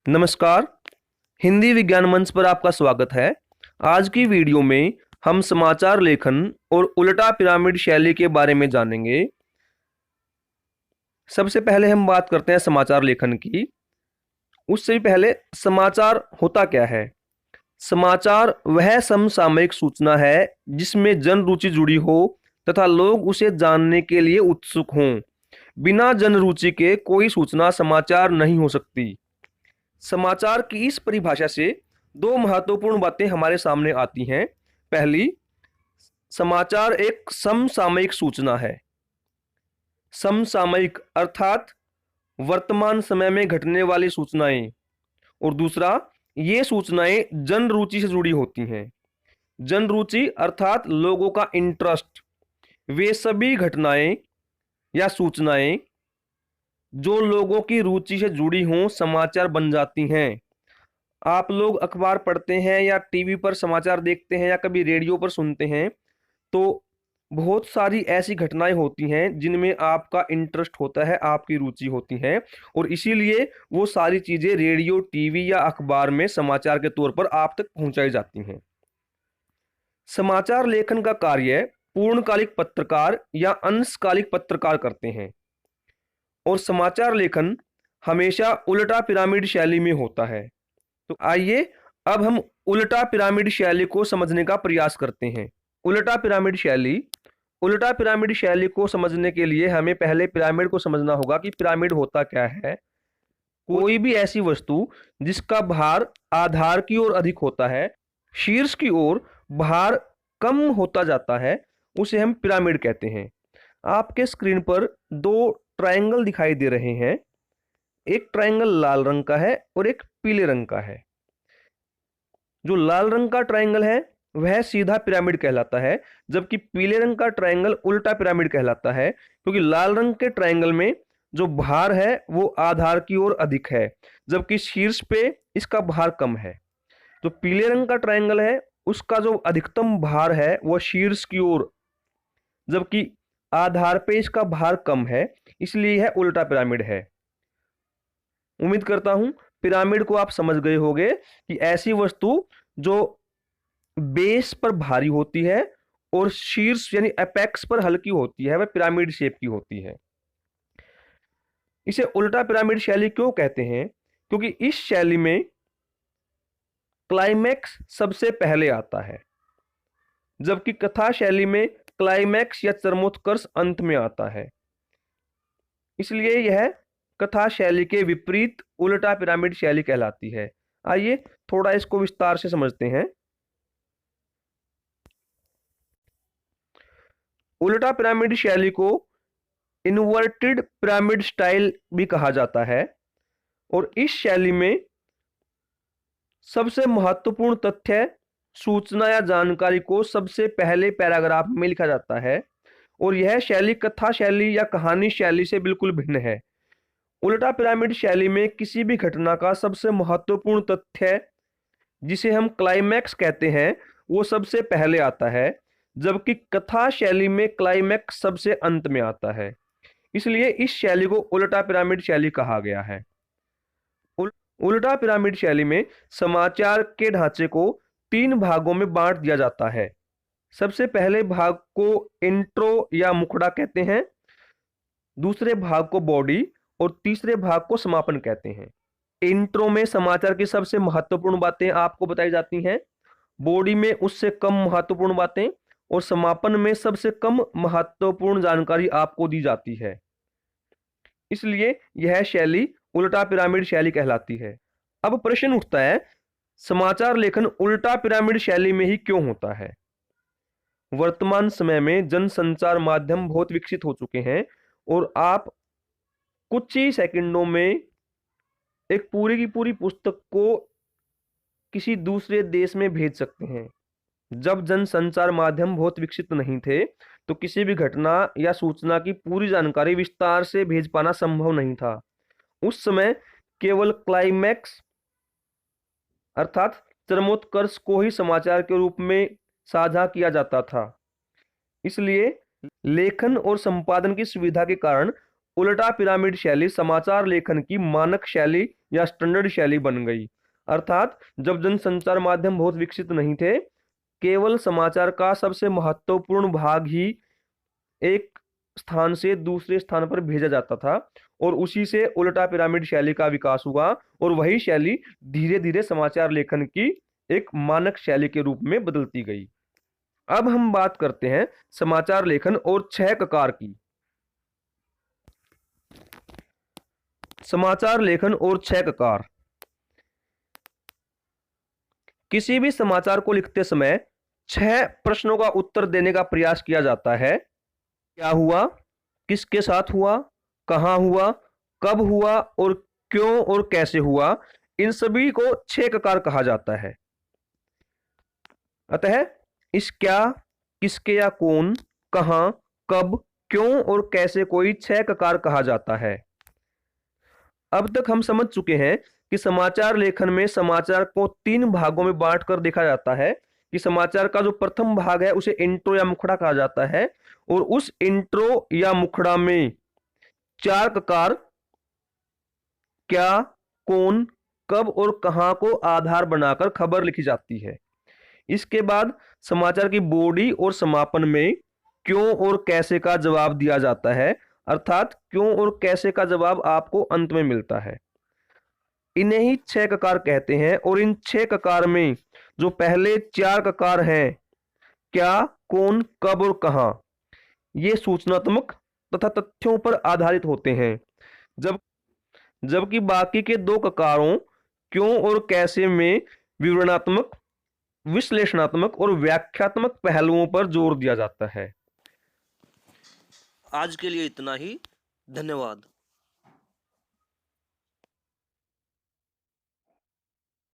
नमस्कार। हिंदी विज्ञान मंच पर आपका स्वागत है। आज की वीडियो में हम समाचार लेखन और उल्टा पिरामिड शैली के बारे में जानेंगे। सबसे पहले हम बात करते हैं समाचार लेखन की। उससे भी पहले समाचार होता क्या है? समाचार वह समसामयिक सूचना है जिसमें जन रुचि जुड़ी हो तथा लोग उसे जानने के लिए उत्सुक हों। बिना जन रुचि के कोई सूचना समाचार नहीं हो सकती। समाचार की इस परिभाषा से दो महत्वपूर्ण बातें हमारे सामने आती हैं। पहली, समाचार एक समसामयिक सूचना है। समसामयिक अर्थात वर्तमान समय में घटने वाली सूचनाएं। और दूसरा, ये सूचनाएं जन रुचि से जुड़ी होती हैं। जन रुचि अर्थात लोगों का इंटरेस्ट। वे सभी घटनाएं या सूचनाएं जो लोगों की रुचि से जुड़ी हों समाचार बन जाती हैं। आप लोग अखबार पढ़ते हैं या टीवी पर समाचार देखते हैं या कभी रेडियो पर सुनते हैं, तो बहुत सारी ऐसी घटनाएं होती हैं जिनमें आपका इंटरेस्ट होता है, आपकी रुचि होती है, और इसीलिए वो सारी चीजें रेडियो, टीवी या अखबार में समाचार के तौर पर आप तक पहुंचाई जाती हैं। समाचार लेखन का कार्य पूर्णकालिक पत्रकार या अंशकालिक पत्रकार करते हैं, और समाचार लेखन हमेशा उल्टा पिरामिड शैली में होता है। तो आइए अब हम उल्टा पिरामिड शैली को समझने का प्रयास करते हैं। उल्टा पिरामिड शैली। उल्टा पिरामिड शैली को समझने के लिए हमें पहले पिरामिड को समझना होगा कि पिरामिड होता क्या है। कोई भी ऐसी वस्तु जिसका भार आधार की ओर अधिक होता है, शीर्ष की ओर भार कम होता जाता है, उसे हम पिरामिड कहते हैं। आपके स्क्रीन पर दो ट्रायंगल दिखाई दे रहे हैं। एक ट्रायंगल लाल रंग का है और एक पीले रंग का है। जो लाल रंग का ट्रायंगल है वह सीधा पिरामिड कहलाता है, जबकि पीले रंग का ट्रायंगल उल्टा पिरामिड कहलाता है, क्योंकि लाल रंग के ट्रायंगल में जो भार है वो आधार की ओर अधिक है, जबकि शीर्ष पे इसका भार कम है। जो पीले रंग का ट्रायंगल है उसका जो अधिकतम भार है वो शीर्ष की ओर, जबकि आधार पे इसका भार कम है, इसलिए यह उल्टा पिरामिड है। उम्मीद करता हूं पिरामिड को आप समझ गए होंगे कि ऐसी वस्तु जो बेस पर भारी होती है और शीर्ष यानी एपेक्स पर हल्की होती है वह पिरामिड शेप की होती है। इसे उल्टा पिरामिड शैली क्यों कहते हैं? क्योंकि इस शैली में क्लाइमैक्स सबसे पहले आता है, जबकि कथा शैली में क्लाइमैक्स या चरमोत्कर्ष अंत में आता है। इसलिए यह कथा शैली के विपरीत उल्टा पिरामिड शैली कहलाती है। आइए थोड़ा इसको विस्तार से समझते हैं। उल्टा पिरामिड शैली को इन्वर्टेड पिरामिड स्टाइल भी कहा जाता है, और इस शैली में सबसे महत्वपूर्ण तथ्य सूचना या जानकारी को सबसे पहले पैराग्राफ में लिखा जाता है, और यह शैली कथा शैली या कहानी शैली से बिल्कुल भिन्न है। उल्टा पिरामिड शैली में किसी भी घटना का सबसे महत्वपूर्ण तथ्य, जिसे हम क्लाइमैक्स कहते हैं, वो सबसे पहले आता है, जबकि कथा शैली में क्लाइमैक्स सबसे अंत में आता है। इसलिए इस शैली को उल्टा पिरामिड शैली कहा गया है। उल्टा पिरामिड शैली में समाचार के ढांचे को तीन भागों में बांट दिया जाता है। सबसे पहले भाग को इंट्रो या मुखड़ा कहते हैं, दूसरे भाग को बॉडी, और तीसरे भाग को समापन कहते हैं। इंट्रो में समाचार की सबसे महत्वपूर्ण बातें आपको बताई जाती हैं, बॉडी में उससे कम महत्वपूर्ण बातें, और समापन में सबसे कम महत्वपूर्ण जानकारी आपको दी जाती है। इसलिए यह शैली उल्टा पिरामिड शैली कहलाती है। अब प्रश्न उठता है, समाचार लेखन उल्टा पिरामिड शैली में ही क्यों होता है? वर्तमान समय में जनसंचार माध्यम बहुत विकसित हो चुके हैं, और आप कुछ ही सेकंडों में एक पूरी की पूरी पुस्तक को किसी दूसरे देश में भेज सकते हैं। जब जनसंचार माध्यम बहुत विकसित नहीं थे, तो किसी भी घटना या सूचना की पूरी जानकारी विस्तार से भेज पाना संभव नहीं था। उस समय केवल क्लाइमैक्स अर्थात चरमोत्कर्ष को ही समाचार के रूप में साझा किया जाता था। इसलिए लेखन और संपादन की सुविधा के कारण उल्टा पिरामिड शैली समाचार लेखन की मानक शैली या स्टैंडर्ड शैली बन गई। अर्थात जब जनसंचार माध्यम बहुत विकसित नहीं थे, केवल समाचार का सबसे महत्वपूर्ण भाग ही एक स्थान से दूसरे स्थान पर भेजा जाता था और उसी से उल्टा पिरामिड शैली का विकास हुआ और वही शैली धीरे धीरे समाचार लेखन की एक मानक शैली के रूप में बदलती गई। अब हम बात करते हैं समाचार लेखन और 6 ककार की। समाचार लेखन और 6 ककार। किसी भी समाचार को लिखते समय 6 प्रश्नों का उत्तर देने का प्रयास किया जाता है। क्या हुआ, किसके साथ हुआ, कहां हुआ, कब हुआ और क्यों और कैसे हुआ। इन सभी को 6 ककार कहा जाता है। अतः इस क्या, किसके या कौन, कहां, कब, क्यों और कैसे को 6 ककार कहा जाता है। अब तक हम समझ चुके हैं कि समाचार लेखन में समाचार को 3 भागों में बांटकर देखा जाता है कि समाचार का जो प्रथम भाग है उसे इंट्रो या मुखड़ा कहा जाता है और उस इंट्रो या मुखड़ा में 4 ककार क्या, कौन, कब और कहां को आधार बनाकर खबर लिखी जाती है। इसके बाद समाचार की बॉडी और समापन में क्यों और कैसे का जवाब दिया जाता है, अर्थात क्यों और कैसे का जवाब आपको अंत में मिलता है। इन्हें ही 6 ककार कहते हैं और इन 6 ककार में जो पहले 4 ककार हैं, क्या, कौन, कब और कहां, ये सूचनात्मक तथा तथ्यों पर आधारित होते हैं, जबकि बाकी के 2 ककारों क्यों और कैसे में विवरणात्मक, विश्लेषणात्मक और व्याख्यात्मक पहलुओं पर जोर दिया जाता है। आज के लिए इतना ही। धन्यवाद।